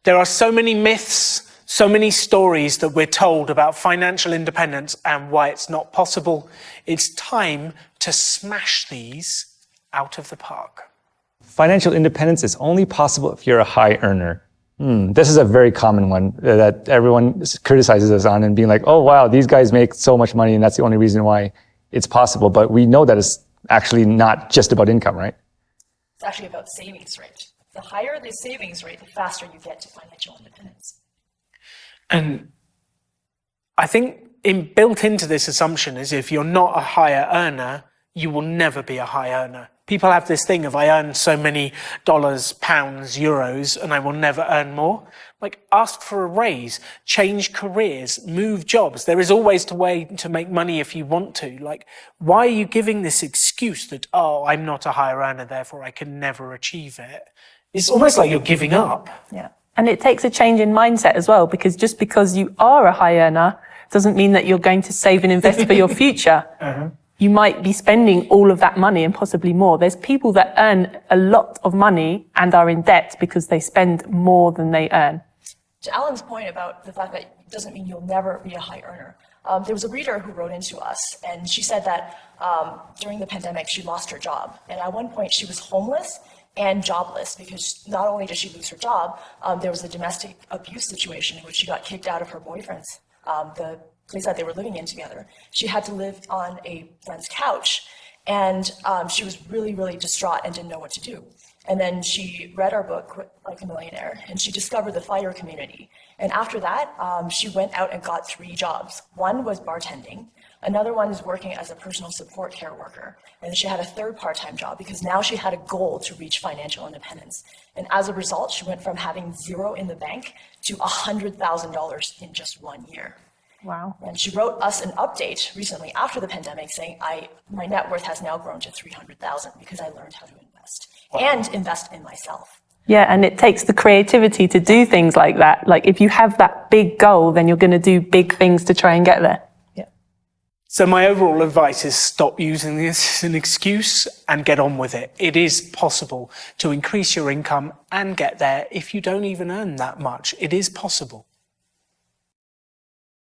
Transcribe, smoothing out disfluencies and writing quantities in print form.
There are so many myths, so many stories that we're told about financial independence and why it's not possible. It's time to smash these out of the park. Financial independence is only possible if you're a high earner. This is a very common one that everyone criticizes us on and being like, oh, wow, these guys make so much money and that's the only reason why it's possible. But we know that it's actually not just about income, right? It's actually about savings rate. The higher the savings rate, the faster you get to financial independence. And I think built into this assumption is if you're not a higher earner, you will never be a high earner. People have this thing of I earn so many dollars, pounds, euros, and I will never earn more. Like, ask for a raise, change careers, move jobs. There is always a way to make money if you want to. Like, why are you giving this excuse that, oh, I'm not a higher earner, therefore I can never achieve it? It's almost like you're giving up. Yeah. And it takes a change in mindset as well, because just because you are a high earner doesn't mean that you're going to save and invest for your future. You might be spending all of that money and possibly more. There's people that earn a lot of money and are in debt because they spend more than they earn. To Alan's point about the fact that it doesn't mean you'll never be a high earner, there was a reader who wrote into us, and she said that during the pandemic, she lost her job. And at one point, she was homeless and jobless because not only did she lose her job, there was a domestic abuse situation in which she got kicked out of her boyfriend's, the place that they were living in together. She had to live on a friend's couch, and she was really, really distraught and didn't know what to do. And then she read our book, Quit Like a Millionaire, and she discovered the FIRE community. And after that, she went out and got 3 jobs. One was bartending. Another one is working as a personal support care worker. And she had a 3rd part-time job because now she had a goal to reach financial independence. And as a result, she went from having 0 in the bank to $100,000 in just 1 year. Wow. And she wrote us an update recently after the pandemic saying, my net worth has now grown to $300,000 because I learned how to invest and invest in myself. Yeah, and it takes the creativity to do things like that. Like if you have that big goal, then you're going to do big things to try and get there. Yeah. So my overall advice is stop using this as an excuse and get on with it. It is possible to increase your income and get there if you don't even earn that much. It is possible.